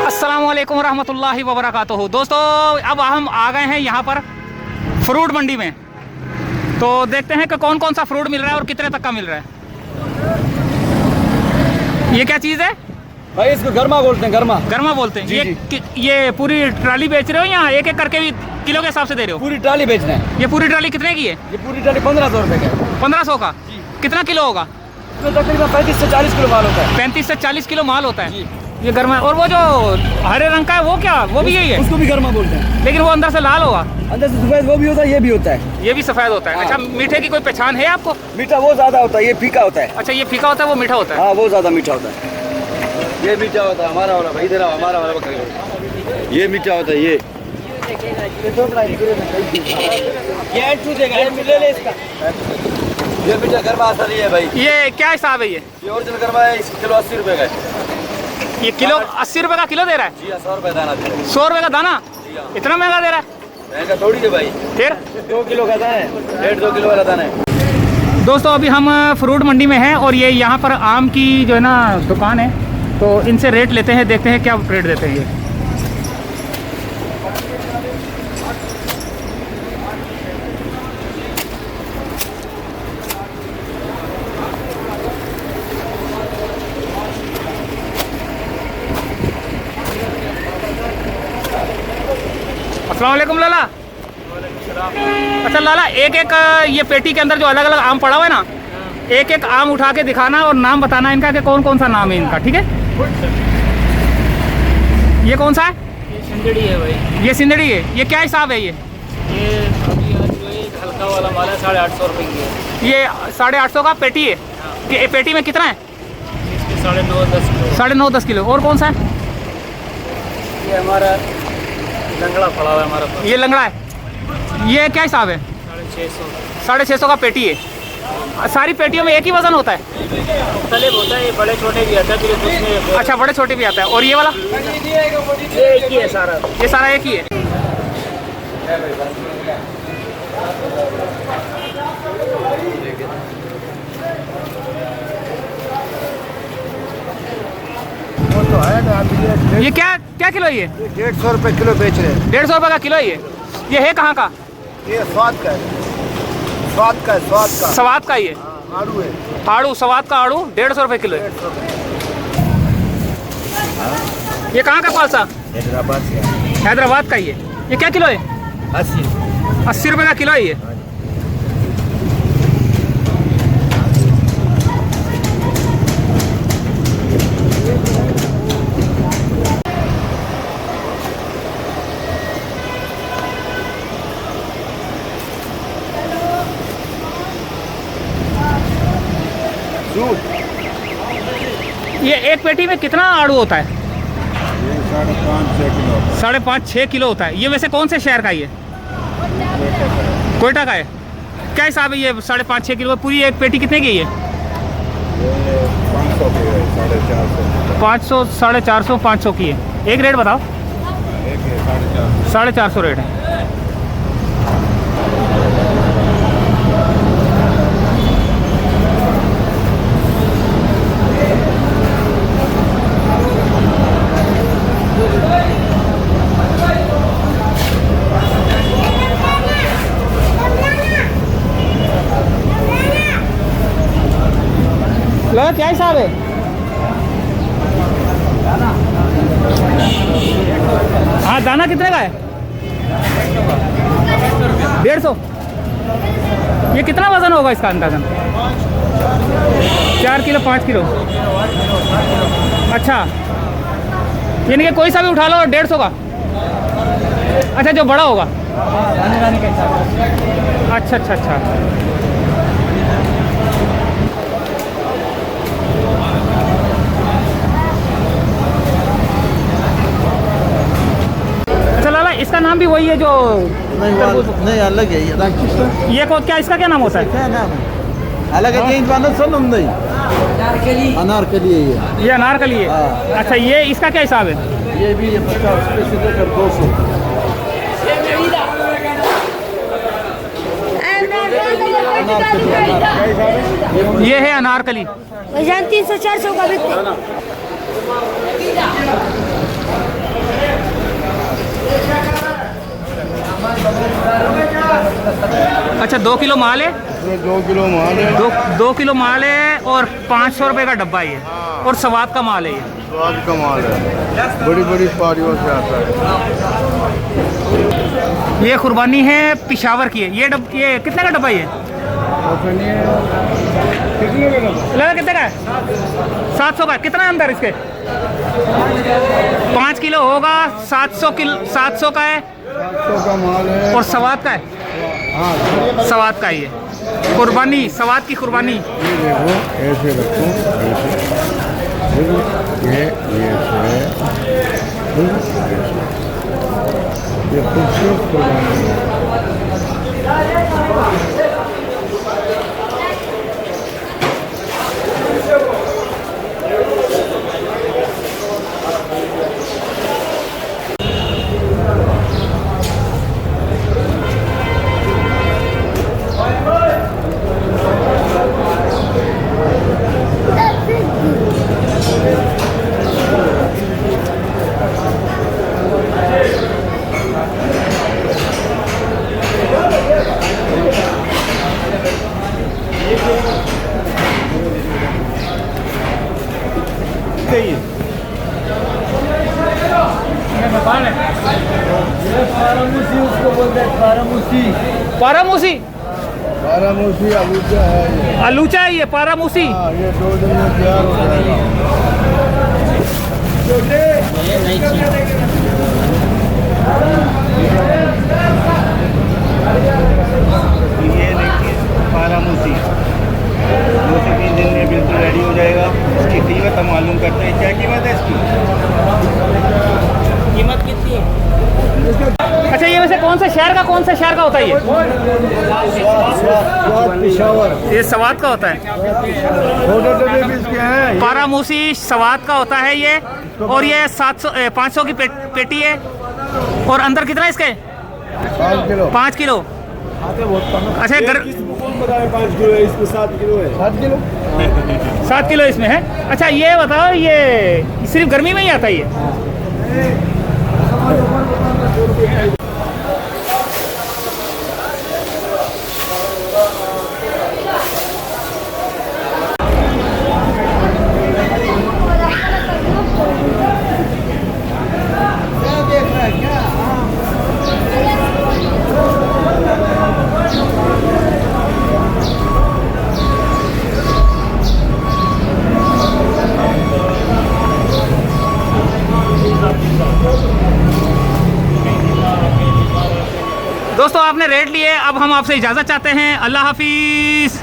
अस्सलामुअलैकुम रहमतुल्लाहि व बरकातुहू। दोस्तों अब हम आ गए हैं यहाँ पर फ्रूट मंडी में, तो देखते हैं कि कौन कौन सा फ्रूट मिल रहा है और कितने तक का मिल रहा है। ये क्या चीज़ है भाई? इसको गरमा बोलते हैं। गरमा बोलते हैं। जी, ये पूरी ट्राली बेच रहे हो या एक एक करके भी किलो के हिसाब से दे रहे हो? पूरी ट्राली बेच रहे हैं। ये पूरी ट्राली कितने की है? ये पूरी ट्राली 1500 रुपए का। 1500 का? कितना किलो होगा? इसमें तकरीबन 35 से 40 किलो माल होता है। 35 से 40 किलो माल होता है ये गरमा। और वो जो हरे रंग का है वो क्या, वो भी यही है? उसको भी गरमा बोलते हैं, लेकिन वो अंदर से लाल होगा। अंदर से सफेद वो भी होता है, ये भी होता है। ये भी सफेद होता है। अच्छा, मीठे की कोई पहचान है आपको? मीठा वो ज्यादा होता है, ये फीका होता है। अच्छा, ये फीका होता है, वो मीठा होता है। हाँ, वो ज्यादा मीठा होता है। ये मीठा होता है हमारा वाला भाई, इधर हमारा वाला बकरी। ये मीठा होता है। ये मीठा गरमा असर है भाई। ये क्या हिसाब है? ये ओरिजिनल गरमा है, इसका किलो 80 रुपए का है। ये किलो 80 रुपए का किलो दे रहा है? जी, 100 रुपए दाना दे रहा है। 100 रुपए का दाना? इतना महंगा दे रहा है? महंगा थोड़ी है भाई, फिर 2 किलो का दाना है, 1.5-2 किलो वाला दाना है। दोस्तों अभी हम फ्रूट मंडी में हैं और ये यहाँ पर आम की जो है ना दुकान है, तो इनसे रेट लेते हैं, देखते हैं क्या रेट देते हैं ये। अस्सलाम वालेकुम लाला। अच्छा लाला, एक एक ये पेटी के अंदर जो अलग अलग आम पड़ा हुआ है ना, एक एक आम उठा के दिखाना और नाम बताना इनका कि कौन कौन सा नाम है इनका, ठीक है? ये कौन सा है? ये सिंदड़ी है भाई। ये सिंदड़ी है। ये क्या हिसाब है? ये अभी आज जो है हल्का वाला माल है, 850 रुपये की है। ये 850 का पेटी है। ये पेटी में कितना है? इसके 9.5-10 किलो। 9.5-10 किलो। और कौन सा है? ये हमारा लंगड़ा पड़ा हुआ है हमारा पास। ये लंगड़ा है। ये क्या हिसाब है? 650। 650 का पेटी है। सारी पेटियों में एक ही वजन होता है? मुख्तलिफ होता है, ये बड़े छोटे भी आता है, फिर दूसरे। अच्छा, बड़े छोटे भी आता है। और ये वाला? ये एक ही है सारा। ये सारा एक ही है। ये क्या क्या किलो है? ये 150 रुपए किलो बेच रहे हैं। 150 रुपये का किलो है ये है कहाँ का? ये स्वाद का है, स्वाद का है, स्वाद का। सवाद का ये आड़ू है। आड़ू, सवाद का आड़ू 150 रुपये किलो है। ये कहाँ का पालसा? हैदराबाद से। हैदराबाद का ये क्या किलो है? 80 रुपये का किलो है ये। ये एक पेटी में कितना आड़ू होता है? 5.5-6 किलो। 5.5-6 किलो होता है। ये वैसे कौन से शहर का ये? कोयटा का है। क्या हिसाब है ये 5.5-6 किलो? पूरी एक पेटी कितने की है? 500 की है, 450। 500, 450, 500 की है। एक रेट बताओ। एक है 450। 450 रेट है। लगा क्या हिसाब है? हाँ, दाना कितने का है? 150। ये कितना वजन होगा इसका अंदाजन? 4 किलो 5 किलो। अच्छा, यानी कि कोई सा भी उठा लो 150 का। अच्छा, जो बड़ा होगा। अच्छा अच्छा अच्छा। इसका नाम भी वही है जो? नहीं, अलग है ये क्या, इसका क्या नाम होता है? क्या नाम है? अलग है, ये नहीं। अनारकली है ये अनारकली है। अच्छा, ये इसका क्या हिसाब है? ये भी 50 रुपये से लेकर 200। ये है अनारकली। 300-400 का बिकते। अच्छा 2 किलो माल है, इसमें 2 किलो माल है। 2 किलो माल है और 500 रुपये का डब्बा ये, और सवाद का माल है ये। स्वाद का माल है, बड़ी बड़ी पारियों से आता है। ये कुर्बानी है पिशावर की है। ये कितने का डब्बा ये लगा, कितने का है? 700 का। कितना है अंदर इसके? 5 किलो होगा, 700 का है 700 का माल है और सवाद का है। हाँ, सवाद का ये कुर्बानी, सवाद की कुर्बानी। ये देखो ऐसे रखो, ऐसे देखो, ये ऐसे है, ये खूबसूरत कुर्बानी है। उसको बोलते हैं पारामूसी। पारामूसी, बारामूसी आलूचा है ये। आलूचा है ये पारामूसी। हाँ, ये 2 दिन में तैयार हो जाएगा। ये देखिए बारामूसी 2 से 3 दिन में बिल्कुल रेडी हो जाएगा। इसकी कीमत हम मालूम करते हैं, क्या कीमत है इसकी? कीमत कितनी है? अच्छा ये वैसे कौन सा शहर का होता है ये? स्वाद पिशावर, ये सवाद का होता है। छोटे भी इसके हैं। पारामूसी सवाद का होता है ये, और ये 500 की पेटी है। और अंदर कितना है इसके? 5 किलो। 5 किलो। अच्छा 5 किलो है, इसमें 7 किलो है। 7 किलो 7 किलो इसमें है। अच्छा ये बताओ, ये सिर्फ गर्मी में ही आता है ये? दोस्तों आपने रेट लिए, अब हम आपसे इजाज़त चाहते हैं। अल्लाह हाफिज़।